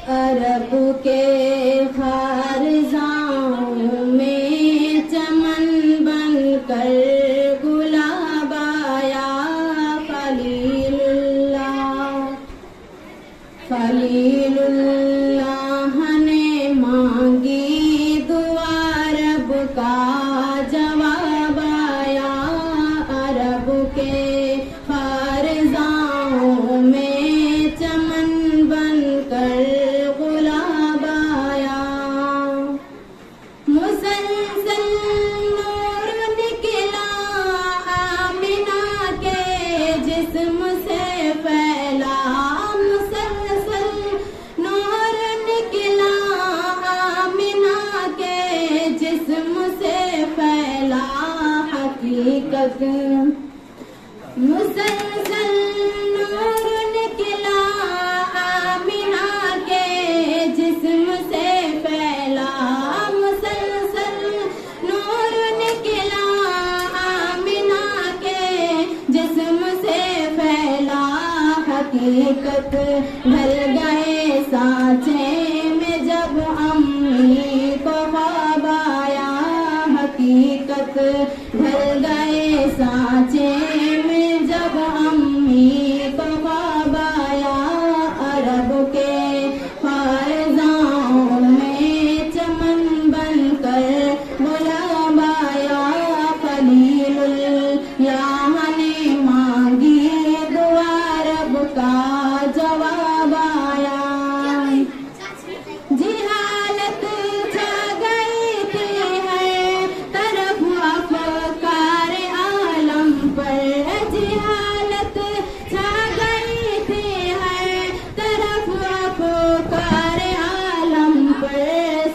अरब के खारजाओं में चमन बनकर गुलाब आया खलीलुल्लाह ने मांगी दुआ रब का जवाब आया। अरब के खारजाओं में चमन बनकर गुलाब आया। मुसलसल नूर निकला आमिना के जिस्म से फैला। मुसलसल नूर निकला आमिना के जिस्म से फैला। हकीकत मुसलसल नूर निकला आमिना के जिस्म से फैला। मुसलसल नूर निकला आमिना के जिस्म से फैला। हकीकत ढल गए सांचे में जब अम्मी को ख्वाब आया। हकीकत ढल गए सांचे में जब अम्मी को ख्वाब आया। अरब के खारजाओं में चमन बनकर गुलाब आया। खलीलुल्लाह ने मांगी दुआ रब का जवाब आया। जिहालत छा गई थी है तरफ अफकार आलम पर। जिहालत छा गई थी है तरफ अफकार आलम पर।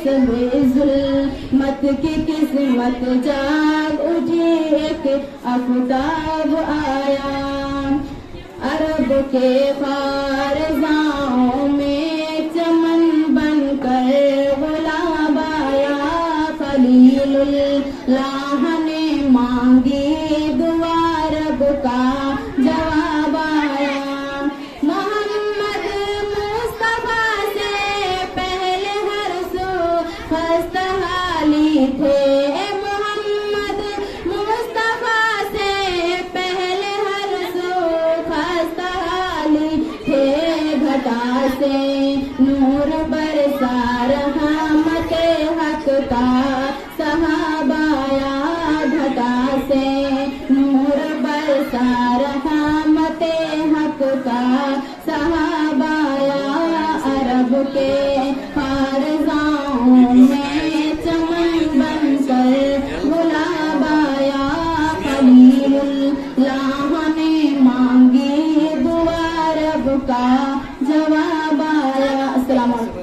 सबे जुल्मत की किस्मत जाग उठी एक आफताब आया। अरब के खारजाओं में चमन बनकर गुलाब आया। खलीलुल्लाह ने मांगी दुआ रब का जवाब आया। मोहम्मद मुस्तफा से पहले हर सो खस्तहाली थे। मोहम्मद मुस्तफा से पहले हर सो खस्तहाली थे। घटा से नूर बरसा रहमते हक का सहाबाया। घटा से नूर बरसा रहमते हक का सहाबाया। अरब के खारजाओं में चमन बनकर गुलाब आया। खलीलुल्लाह ने मांगी दुआ रब का जवाब आया। अस्सलाम वालेकुम।